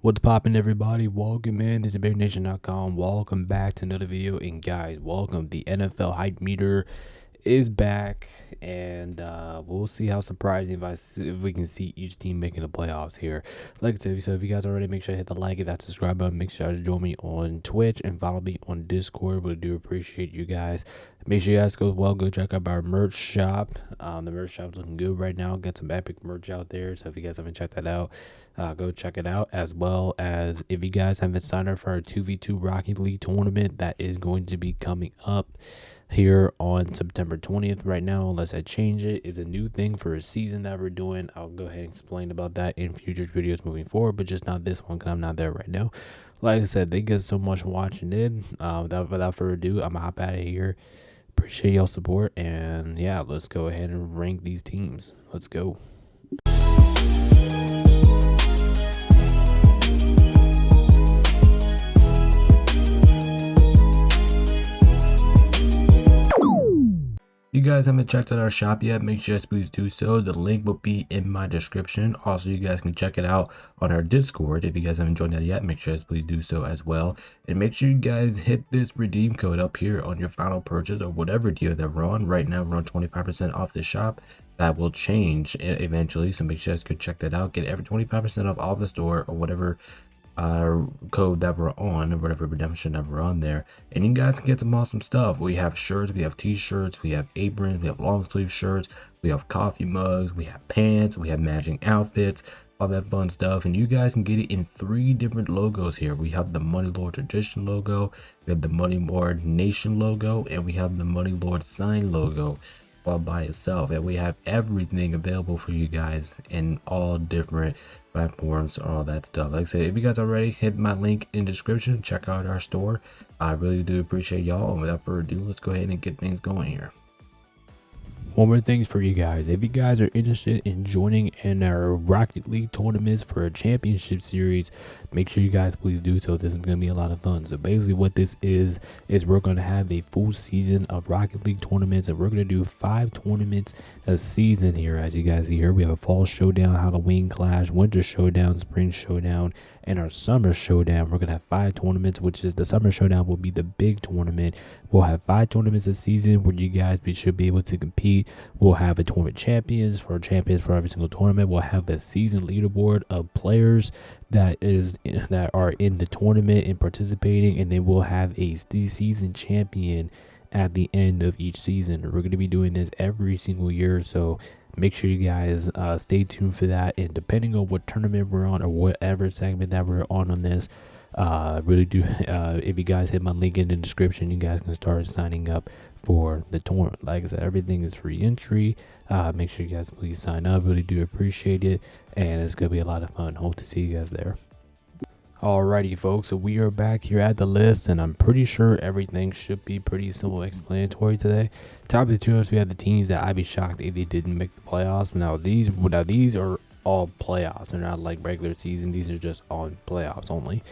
What's poppin', everybody? Welcome in. This is BearNation.com. Welcome back to another video. And guys, welcome. The NFL hype meter is back, and we'll see how surprising if we can see each team making the playoffs here. Like I said, so if you guys already, make sure to hit the like, hit that subscribe button. Make sure to join me on Twitch and follow me on Discord. We do appreciate you guys. Make sure you guys go check out our merch shop. The merch shop's looking good right now. Got some epic merch out there, so if you guys haven't checked that out, go check it out. As well as if you guys haven't signed up for our 2v2 Rocket League tournament that is going to be coming up here on September 20th. Right now, unless I change it, it's a new thing for a season that we're doing. I'll go ahead and explain about that in future videos moving forward, but just not this one because I'm not there right now. Like I said, thank you so much for watching it. Without further ado, I'm gonna hop out of here. Appreciate y'all support, and yeah, let's go ahead and rank these teams. Let's go. You guys haven't checked out our shop yet, make sure to please do so. The link will be in my description. Also, you guys can check it out on our Discord. If you guys haven't joined that yet, make sure to please do so as well. And make sure you guys hit this redeem code up here on your final purchase or whatever deal that we're on. Right now, we're on 25% off the shop. That will change eventually, so make sure you guys go check that out. Get every 25% off all the store or whatever code that we're on, or whatever redemption that we're on there, and you guys can get some awesome stuff. We have shirts, we have t-shirts, we have aprons, we have long sleeve shirts, we have coffee mugs, we have pants, we have matching outfits, all that fun stuff. And you guys can get it in 3 different logos here. We have the Money Lord Tradition logo, we have the Money Lord Nation logo, and we have the Money Lord Sign logo all by itself. And we have everything available for you guys in all different platforms, all that stuff. Like I said, if you guys already hit my link in the description, check out our store. I really do appreciate y'all, and without further ado, let's go ahead and get things going here. One more thing for you guys. If you guys are interested in joining in our Rocket League tournaments for a championship series, make sure you guys please do so. This is going to be a lot of fun. So basically what this is we're going to have a full season of Rocket League tournaments, and we're going to do 5 tournaments a season here. As you guys see here, we have a fall showdown, Halloween clash, winter showdown, spring showdown, and our summer showdown. We're going to have 5 tournaments, which is the summer showdown will be the big tournament. We'll have 5 tournaments a season where you guys should be able to compete. We'll have a tournament champions for every single tournament. We'll have a season leaderboard of players that are in the tournament and participating, and then we'll have a season champion at the end of each season. We're going to be doing this every single year, so make sure you guys stay tuned for that. And depending on what tournament we're on or whatever segment that we're on this, really do if you guys hit my link in the description, you guys can start signing up for the tournament. Like I said, everything is free entry. Make sure you guys please sign up. Really do appreciate it, and it's gonna be a lot of fun. Hope to see you guys there. Alrighty folks, so we are back here at the list, and I'm pretty sure everything should be pretty simple explanatory today. Top of the 2 we have the teams that I'd be shocked if they didn't make the playoffs. Now these are all playoffs. They're not like regular season. These are just on playoffs only.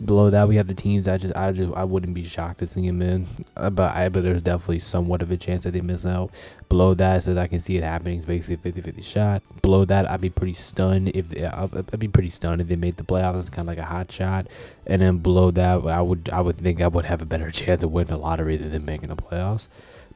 Below that, we have the teams that I wouldn't be shocked to see them in, but there's definitely somewhat of a chance that they miss out. Below that, so that I can see it happening, it's basically a 50-50 shot. Below that, I'd be pretty stunned if they made the playoffs. It's kind of like a hot shot. And then below that, I would think I would have a better chance of winning the lottery than making the playoffs.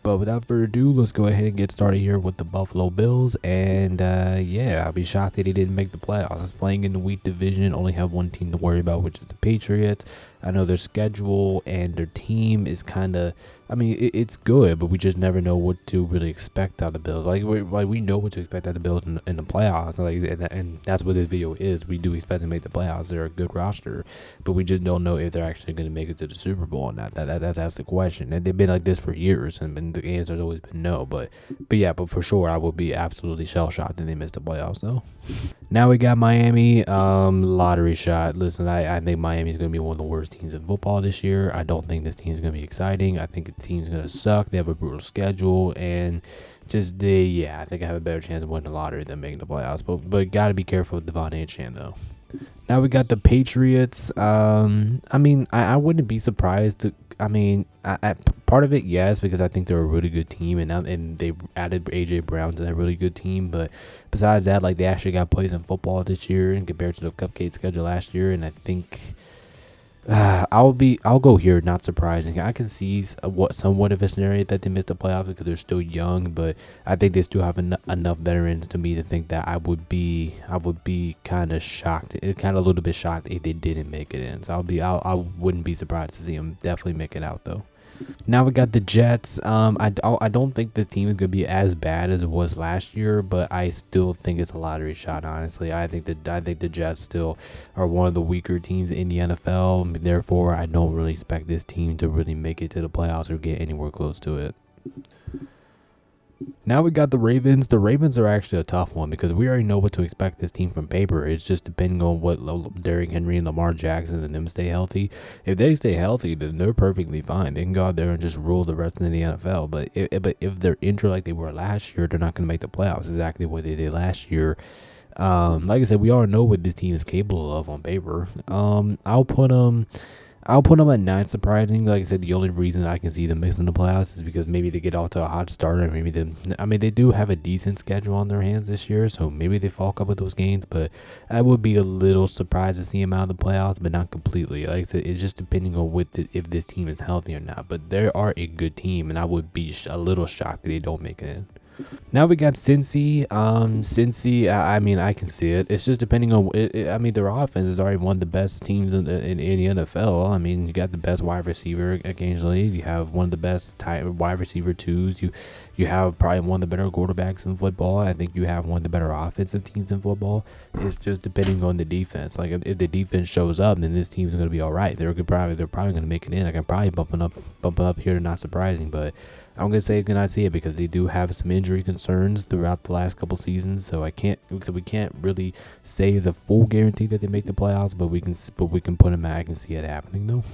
But without further ado, let's go ahead and get started here with the Buffalo Bills. And yeah, I'll be shocked that they didn't make the playoffs. It's playing in the weak division, only have one team to worry about, which is the Patriots. I know their schedule and their team is kind of, I mean, it's good, but we just never know what to really expect out of the Bills. We know what to expect out of the Bills in the playoffs, and that's what this video is. We do expect to make the playoffs. They're a good roster, but we just don't know if they're actually going to make it to the Super Bowl or not. That's the question. And they've been like this for years, and the answer's always been no. But for sure, I would be absolutely shell shocked if they missed the playoffs. So now we got Miami, lottery shot. Listen, I think Miami's going to be one of the worst teams in football this year. I don't think this team is going to be exciting. I think the team's going to suck. They have a brutal schedule, and I think I have a better chance of winning the lottery than making the playoffs. But got to be careful with Devon Achane, though. Now we got the Patriots. I mean, I wouldn't be surprised to. I mean, part of it, yes, because I think they're a really good team, and they added AJ Brown to that really good team. But besides that, like, they actually got plays in football this year and compared to the Cupcake schedule last year, and I think I'll go here. Not surprising. I can see somewhat of a scenario that they missed the playoffs because they're still young, but I think they still have enough veterans to me to think that I would be kind of shocked, kind of a little bit shocked if they didn't make it in. So I wouldn't be surprised to see them definitely make it out though. Now we got the Jets. I don't think this team is going to be as bad as it was last year, but I still think it's a lottery shot, honestly. I think the Jets still are one of the weaker teams in the NFL. Therefore, I don't really expect this team to really make it to the playoffs or get anywhere close to it. Now we got the Ravens. The Ravens are actually a tough one because we already know what to expect this team from paper. It's just depending on what Derrick Henry and Lamar Jackson and them stay healthy. If they stay healthy, then they're perfectly fine. They can go out there and just rule the rest of the NFL. But if they're injured like they were last year, they're not going to make the playoffs. Exactly what they did last year. Like I said, we all know what this team is capable of on paper. I'll put them at 9, surprising. Like I said, the only reason I can see them missing the playoffs is because maybe they get off to a hot start, and they do have a decent schedule on their hands this year, so maybe they fall up with those games. But I would be a little surprised to see them out of the playoffs, but not completely. Like I said, it's just depending on if this team is healthy or not. But they are a good team, and I would be a little shocked that they don't make it in. Now we got Cincy. I can see it. It's just depending on it. Their offense is already one of the best teams in the NFL. I mean, you got the best wide receiver occasionally. You have one of the best wide receiver twos. You have probably one of the better quarterbacks in football. I think you have one of the better offensive teams in football. It's just depending on the defense. Like if the defense shows up, then this team's going to be all right. They're probably going to make it in. Like I'm probably bumping up here to not surprising, but I'm gonna say can I see it because they do have some injury concerns throughout the last couple seasons. So we can't really say it's a full guarantee that they make the playoffs, but we can put them at. I can see it happening though.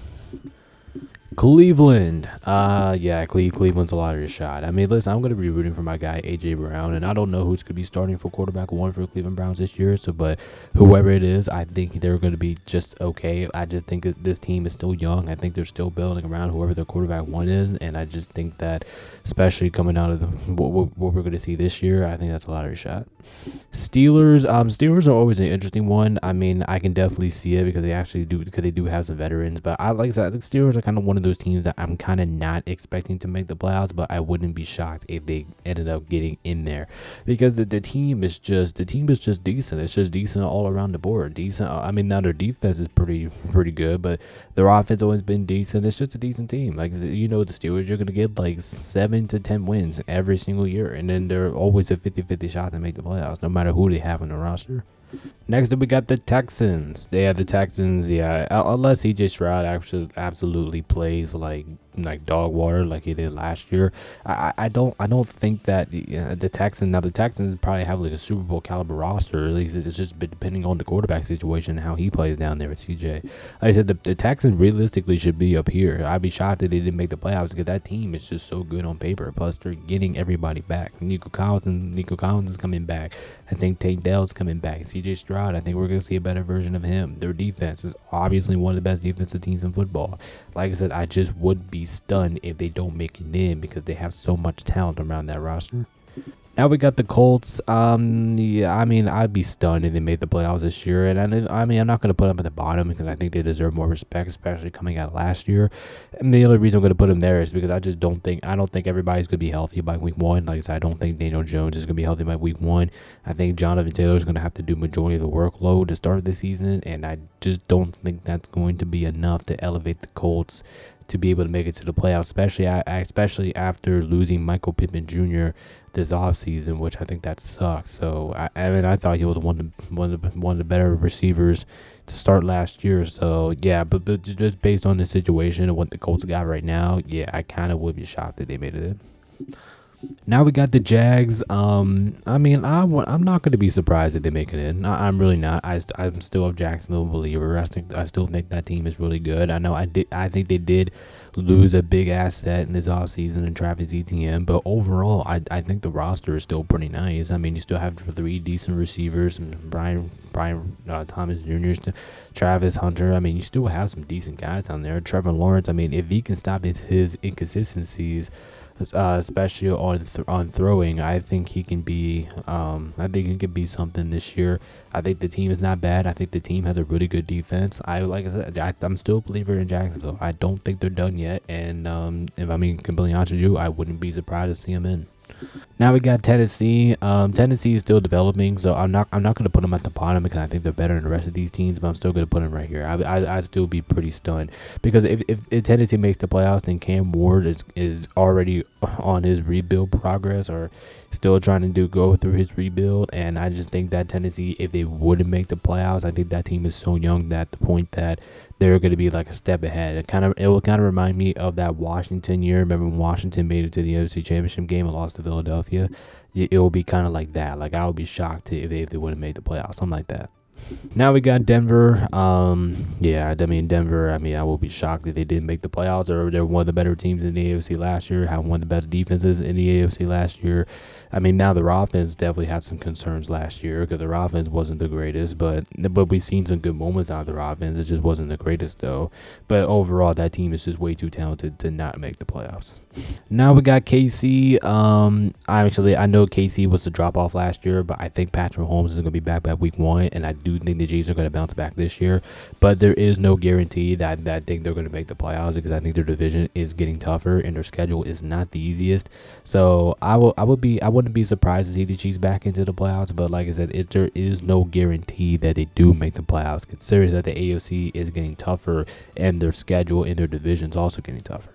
Cleveland. Cleveland's a lottery shot. I mean, listen, I'm going to be rooting for my guy, A.J. Brown, and I don't know who's going to be starting for quarterback one for Cleveland Browns this year, but whoever it is, I think they're going to be just okay. I just think that this team is still young. I think they're still building around whoever their quarterback one is, and I just think that, especially coming out of what we're going to see this year, I think that's a lottery shot. Steelers. Steelers are always an interesting one. I mean, I can definitely see it because they do have some veterans, but I like that. The Steelers are kind of one of those teams that I'm kind of not expecting to make the playoffs, but I wouldn't be shocked if they ended up getting in there because the team is just decent. It's just decent all around the board. Decent. Now their defense is pretty good, but their offense always been decent. It's just a decent team. Like the Steelers, you're gonna get like 7 to 10 wins every single year, and then they're always a 50-50 shot to make the playoffs, no matter who they have on the roster. Next up, we got the Texans. The Texans, unless CJ Stroud actually absolutely plays like dog water like he did last year, I don't think that the Texans probably have like a Super Bowl caliber roster. At least it's just depending on the quarterback situation and how he plays down there at CJ. Like I said, the Texans realistically should be up here. I'd be shocked if they didn't make the playoffs because that team is just so good on paper. Plus, they're getting everybody back. Nico Collins is coming back. I think Tank Dell's coming back. CJ Stroud, I think we're going to see a better version of him. Their defense is obviously one of the best defensive teams in football. Like I said, I just would be stunned if they don't make it in because they have so much talent around that roster. Now we got the Colts. I'd be stunned if they made the playoffs this year. And I'm not going to put them at the bottom because I think they deserve more respect, especially coming out last year. And the only reason I'm going to put them there is because I don't think everybody's going to be healthy by week 1. Like I said, I don't think Daniel Jones is going to be healthy by week 1. I think Jonathan Taylor is going to have to do majority of the workload to start the season. And I just don't think that's going to be enough to elevate the Colts to be able to make it to the playoffs, especially after losing Michael Pittman Jr. this offseason, which I think that sucks. So I thought he was one of the better receivers to start last year. So yeah, but just based on the situation and what the Colts got right now, yeah, I kind of would be shocked that they made it in. Now we got the Jags. I mean, I'm not going to be surprised if they make it in. I'm really not. I'm still a Jacksonville believer. I still think that team is really good. I know I think they did lose a big asset in this offseason in Travis Etienne, but overall, I think the roster is still pretty nice. I mean, you still have 3 decent receivers, and Brian Thomas Jr., Travis Hunter. I mean, you still have some decent guys on there. Trevor Lawrence. I mean, if he can stop his inconsistencies, especially on throwing, I think he can be. I think he can be something this year. I think the team is not bad. I think the team has a really good defense. Like I said, I'm still a believer in Jacksonville. I don't think they're done yet, and if I'm being completely honest with you, I wouldn't be surprised to see them in. Now we got Tennessee. Tennessee is still developing, so I'm not going to put them at the bottom because I think they're better than the rest of these teams. But I'm still going to put them right here. I still be pretty stunned because if Tennessee makes the playoffs, then Cam Ward is already on his rebuild progress or still trying to go through his rebuild. And I just think that Tennessee, if they wouldn't make the playoffs, I think that team is so young that the point that they're going to be like a step ahead. It will kind of remind me of that Washington year. Remember when Washington made it to the NFC Championship game and lost to Philadelphia? It will be kind of like that. Like I would be shocked if they would have made the playoffs, something like that. Now we got Denver. Yeah, I mean Denver. I mean, I will be shocked if they didn't make the playoffs. Or they're one of the better teams in the AFC last year. Have one of the best defenses in the AFC last year. I mean, now their offense definitely had some concerns last year because their offense wasn't the greatest. But we've seen some good moments out of their offense. It just wasn't the greatest though. But overall, that team is just way too talented to not make the playoffs. Now we got KC. I know KC was the drop off last year, but I think Patrick Mahomes is going to be back by week 1, and I do think the Chiefs are going to bounce back this year. But there is no guarantee that I think they're going to make the playoffs because I think their division is getting tougher and their schedule is not the easiest. So I wouldn't be surprised to see the Chiefs back into the playoffs. But like I said, there is no guarantee that they do make the playoffs, considering that the AFC is getting tougher and their schedule in their division is also getting tougher.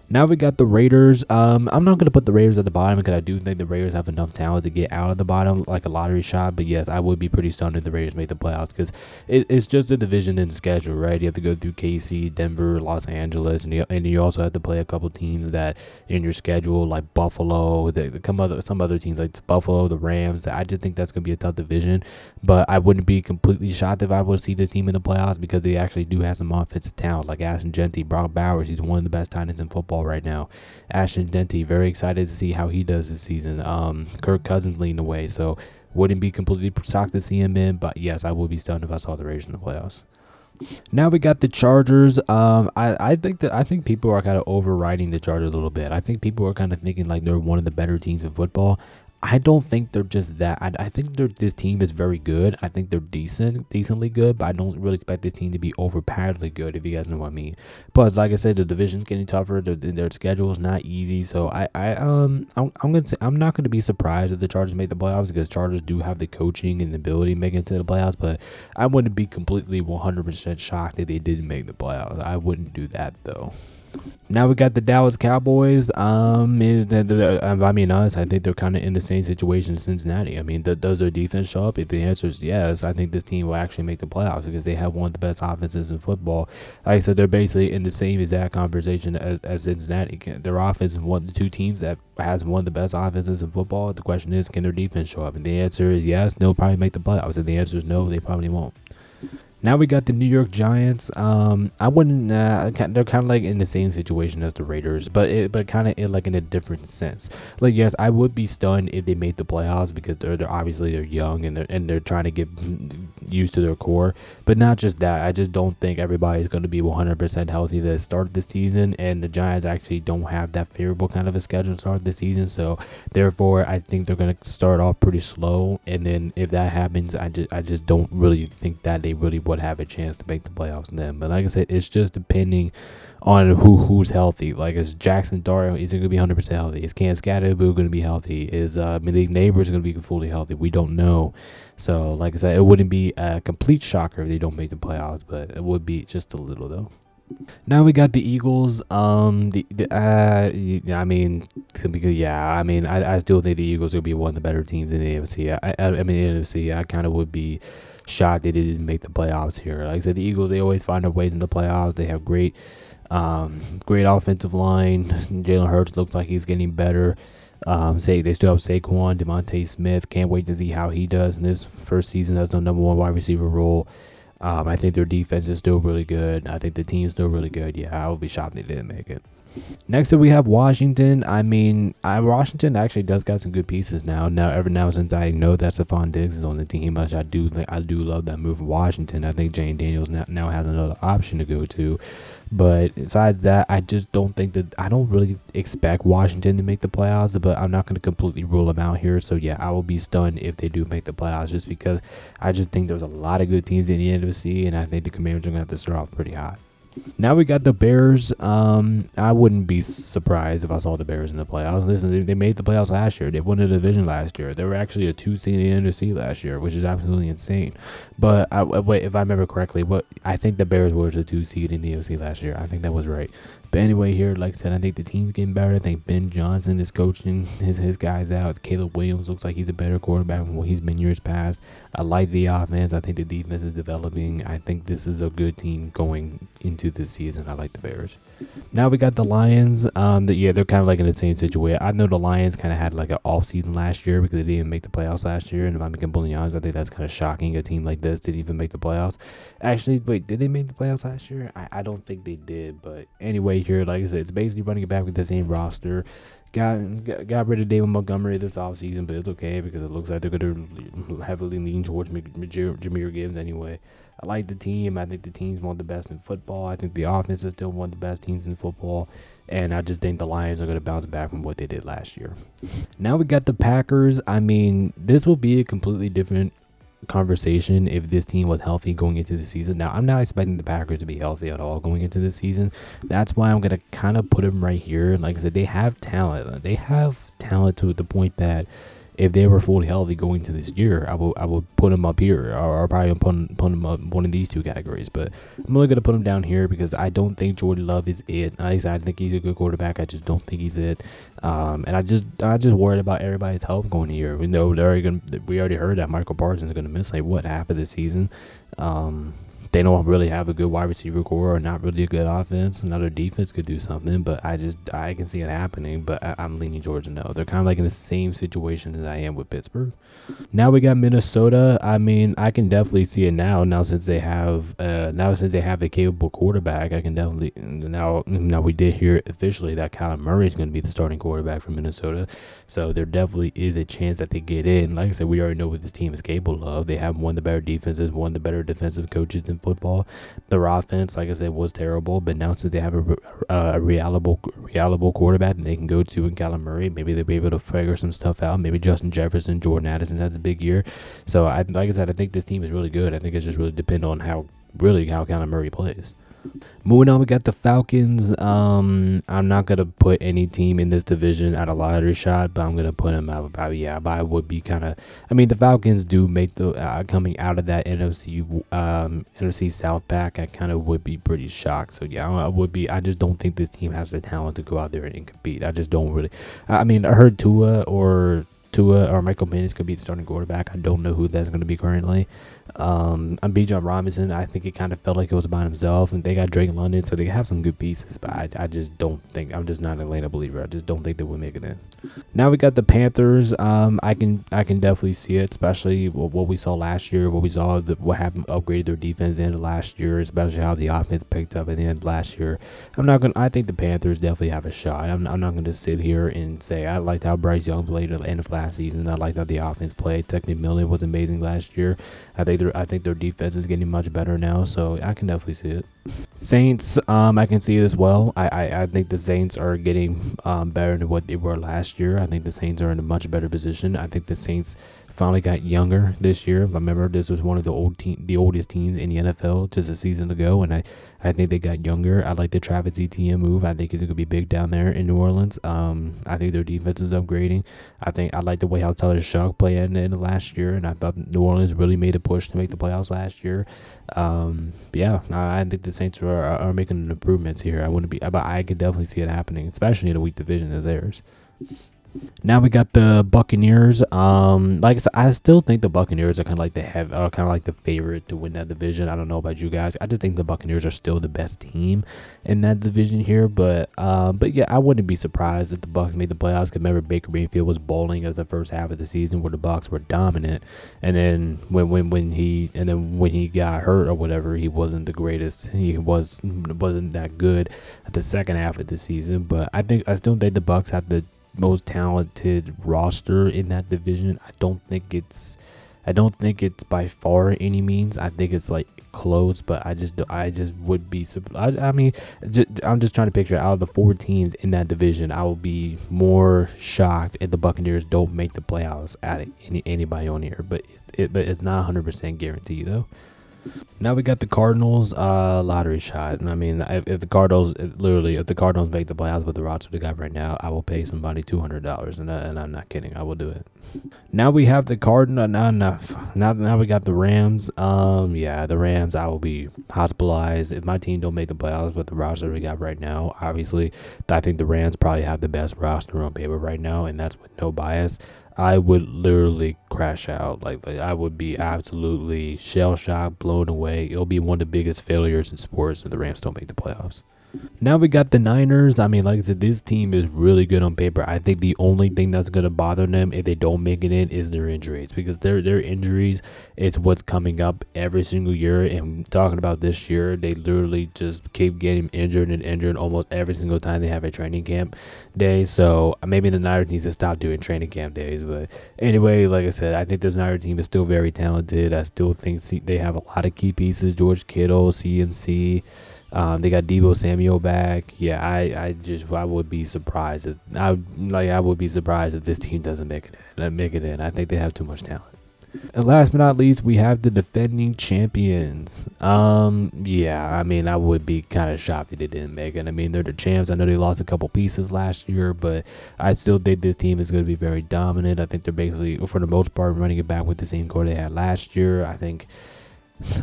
Now we got the Raiders. I'm not going to put the Raiders at the bottom because I do think the Raiders have enough talent to get out of the bottom like a lottery shot. But yes, I would be pretty stunned if the Raiders make the playoffs because it's just a division in the schedule, right? You have to go through KC, Denver, Los Angeles, and you also have to play a couple teams that in your schedule like Buffalo, some other teams like Buffalo, the Rams. I just think that's going to be a tough division. But I wouldn't be completely shocked if I would see this team in the playoffs because they actually do have some offensive talent like Ashton Jeanty, Brock Bowers. He's one of the best tight ends in football right now. Ashton Jeanty, very excited to see how he does this season. Kirk Cousins leading the way, so wouldn't be completely shocked to see him in, but yes, I would be stunned if I saw the Raiders in the playoffs. Now we got the Chargers. I think people are kind of overriding the Chargers a little bit. I think people are kind of thinking like they're one of the better teams in football. I don't think they're just that. I think this team is very good. I think they're decently good, but I don't really expect this team to be overpoweredly good, if you guys know what I mean. Plus, like I said, the division's getting tougher. Their schedule is not easy, so I'm gonna say I'm not gonna be surprised if the Chargers make the playoffs because Chargers do have the coaching and the ability to make it to the playoffs. But I wouldn't be completely 100% shocked if they didn't make the playoffs. I wouldn't do that though. Now we got the Dallas Cowboys. I mean, honest, I think they're kind of in the same situation as Cincinnati. I mean, does their defense show up? If the answer is yes, I think this team will actually make the playoffs because they have one of the best offenses in football. Like I said, they're basically in the same exact conversation as Cincinnati. Their offense is one of the two teams that has one of the best offenses in football. The question is, can their defense show up? And the answer is yes, they'll probably make the playoffs. If the answer is no, they probably won't. Now we got the New York Giants. I wouldn't. They're kind of like in the same situation as the Raiders, but kind of in a different sense. Like yes, I would be stunned if they made the playoffs because they're obviously young and they're trying to get used to their core. But not just that. I just don't think everybody's going to be 100% healthy to start this season, and the Giants actually don't have that favorable kind of a schedule to start this season. So therefore, I think they're going to start off pretty slow, and then if that happens, I just don't really think that they really would have a chance to make the playoffs then. But like I said, it's just depending on who's healthy. Like is Jackson Dart, is he gonna be 100% healthy? Is Cam Scatterboo gonna be healthy? Is Malik Neighbors gonna be fully healthy? We don't know. So like I said, it wouldn't be a complete shocker if they don't make the playoffs, but it would be just a little though. Now we got the Eagles. I mean, because I mean, I still think the Eagles will be one of the better teams in the AFC. I mean, the NFC. I kind of would be shocked they didn't make the playoffs here. Like I said, the Eagles, they always find their ways in the playoffs. They have great offensive line. Jalen Hurts looks like he's getting better. Say they still have Saquon, Devontae Smith. Can't wait to see how he does in his first season as the number one wide receiver role. I think their defense is still really good. I think the team is still really good. Yeah, I would be shocked if they didn't make it. Next up, we have Washington. I mean, Washington actually does got some good pieces now. Ever now since I know that Stephon Diggs is on the team, which I do love that move from Washington. I think Jane Daniels now has another option to go to. But besides that, I just don't think that I don't really expect Washington to make the playoffs. But I'm not going to completely rule them out here. So yeah, I will be stunned if they do make the playoffs, just because I just think there's a lot of good teams in the NFC, and I think the Commanders are going to have to start off pretty hot. Now we got the Bears. I wouldn't be surprised if I saw the Bears in the playoffs. Listen, they made the playoffs last year. They won the division last year. They were actually a 2 seed in the NFC last year, which is absolutely insane. But wait, if I remember correctly, I think the Bears were the 2 seed in the NFC last year. I think that was right. But anyway, here, like I said, I think the team's getting better. I think Ben Johnson is coaching his guys out. Caleb Williams looks like he's a better quarterback than what he's been years past. I like the offense. I think the defense is developing. I think this is a good team going into this season. I like the Bears. Now we got the Lions. They're kind of like in the same situation. I know the Lions kind of had like an off season last year because they didn't make the playoffs last year. And if I'm being completely honest, I think that's kind of shocking. A team like this didn't even make the playoffs. Actually, wait, did they make the playoffs last year? I don't think they did. But anyway, here, like I said, it's basically running it back with the same roster. Got rid of David Montgomery this offseason, but it's okay because it looks like they're going to heavily lean towards Jahmyr Gibbs anyway. I like the team. I think the team's one of the best in football. I think the offense is still one of the best teams in football. And I just think the Lions are going to bounce back from what they did last year. Now we got the Packers. I mean, this will be a completely different conversation if this team was healthy going into the season. Now, I'm not expecting the Packers to be healthy at all going into this season. That's why I'm going to kind of put them right here. Like I said, they have talent. They have talent to the point that if they were fully healthy going to this year, I would put them up here, or probably put them up one of these two categories. But I'm only gonna put them down here because I don't think Jordan Love is it. I think he's a good quarterback. I just don't think he's it. And I just worried about everybody's health going here. We know we already heard that Michael Parsons is gonna miss like half of the season. They don't really have a good wide receiver core or not really a good offense. Another defense could do something, but I can see it happening. But I'm leaning Georgia no. They're kind of like in the same situation as I am with Pittsburgh. Now we got Minnesota. I mean, I can definitely see it now. Now since they have a capable quarterback, I can definitely now we did hear officially that Kyler Murray is going to be the starting quarterback for Minnesota. So there definitely is a chance that they get in. Like I said, we already know what this team is capable of. They have one of the better defenses, one of the better defensive coaches in football. Their offense, like I said, was terrible, but now since they have a reliable quarterback that they can go to in Kyler Murray, maybe they'll be able to figure some stuff out. Maybe Justin Jefferson, Jordan Addison has a big year. So like I said, I think this team is really good. I think it's just really dependent on how Kyler Murray plays. Moving on, we got the Falcons. I'm not going to put any team in this division at a lottery shot, but I'm going to put them out about, but I would be kind of, I mean, the Falcons do make the, coming out of that NFC South pack, I kind of would be pretty shocked. So yeah, I just don't think this team has the talent to go out there and compete. I just don't really, I mean, I heard Tua or Michael Penix could be the starting quarterback. I don't know who that's going to be currently. I'm Bijan Robinson. I think it kind of felt like it was by himself, and they got Drake London, so they have some good pieces. But I just don't think, I'm just not an Atlanta believer. I just don't think they will make it in. Now we got the Panthers. I can definitely see it, especially what we saw last year. What happened, upgraded their defense in last year, especially how the offense picked up at the end of last year. I think the Panthers definitely have a shot. I'm not going to sit here and say I liked how Bryce Young played at the end of last season. I liked how the offense played. Technically, Millen was amazing last year. I think their defense is getting much better now, so I can definitely see it. Saints, I can see it as well. I think the Saints are getting better than what they were last year. I think the Saints are in a much better position. I think the Saints finally got younger this year. I remember this was one of the oldest teams in the NFL just a season ago, and I think they got younger. I like the Travis Etienne move. I think he's going to be big down there in New Orleans. I think their defense is upgrading. I like the way how Tyler Shough played in the last year, and I thought New Orleans really made a push to make the playoffs last year. I think the Saints are making improvements here. But I could definitely see it happening, especially in a weak division as theirs. Now we got the Buccaneers. Like I said, I still think the Buccaneers are kind of like the favorite to win that division. I don't know about you guys. I just think the Buccaneers are still the best team in that division here. But yeah, I wouldn't be surprised if the Bucs made the playoffs. Cause remember, Baker Mayfield was bowling as the first half of the season where the Bucs were dominant, and then when he got hurt or whatever, he wasn't the greatest. He wasn't that good at the second half of the season. But I still think the Bucs have the most talented roster in that division. I don't think it's by far any means. I think it's like close, but I just would be surprised. I'm just trying to picture out of the 4 teams in that division, I will be more shocked if the Buccaneers don't make the playoffs out of anybody on here. But it's not 100% guaranteed though. Now we got the Cardinals lottery shot. And I mean, if the Cardinals make the playoffs with the roster they got right now, I will pay somebody $200, and I'm not kidding. I will do it. Now we have the Cardinals. Now we got the Rams. Yeah, the Rams. I will be hospitalized if my team don't make the playoffs with the roster we got right now. Obviously, I think the Rams probably have the best roster on paper right now, and that's with no bias. I would literally crash out. Like I would be absolutely shell shocked, blown away. It'll be one of the biggest failures in sports if the Rams don't make the playoffs. Now we got the Niners. I mean, like I said, this team is really good on paper. I think the only thing that's going to bother them if they don't make it in is their injuries, because their injuries, it's what's coming up every single year. And talking about this year, they literally just keep getting injured and injured almost every single time they have a training camp day. So maybe the Niners needs to stop doing training camp days. But anyway, like I said, I think this Niners team is still very talented. I still think they have a lot of key pieces: George Kittle, CMC. They got Deebo Samuel back. Yeah, I would be surprised if this team doesn't make it in. I think they have too much talent. And last but not least, we have the defending champions. Yeah, I mean, I would be kind of shocked if they didn't make it. I mean, they're the champs. I know they lost a couple pieces last year, but I still think this team is going to be very dominant. I think they're basically, for the most part, running it back with the same core they had last year. I think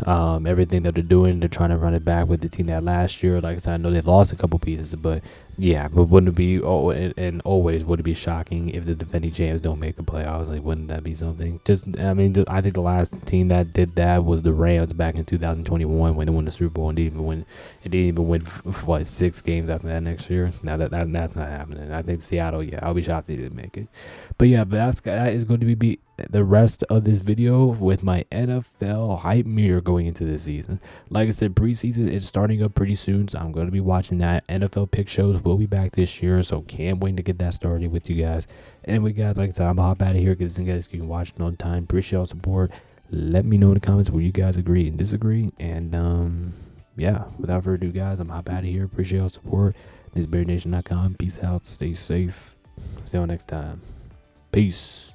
everything that they're doing, they're trying to run it back with the team that last year. Like I said, I know they lost a couple pieces, but yeah, but wouldn't it be always would it be shocking if the defending champs don't make the playoffs? Like, wouldn't that be something? I think the last team that did that was the Rams back in 2021 when they won the Super Bowl and didn't even win 6 games after that next year. Now that's not happening. I think Seattle, yeah, I'll be shocked they didn't make it. But yeah, that is going to be the rest of this video with my NFL hype meter going into this season. Like I said, preseason is starting up pretty soon, so I'm going to be watching that. NFL pick shows will be back this year, so can't wait to get that started with you guys. Anyway, guys, like I said, I'm gonna hop out of here because you guys can watch it on time. Appreciate all support. Let me know in the comments where you guys agree and disagree. And yeah, without further ado, guys, I'm gonna hop out of here. Appreciate all support. This is BearNation.com. Peace out. Stay safe. See y'all next time. Peace.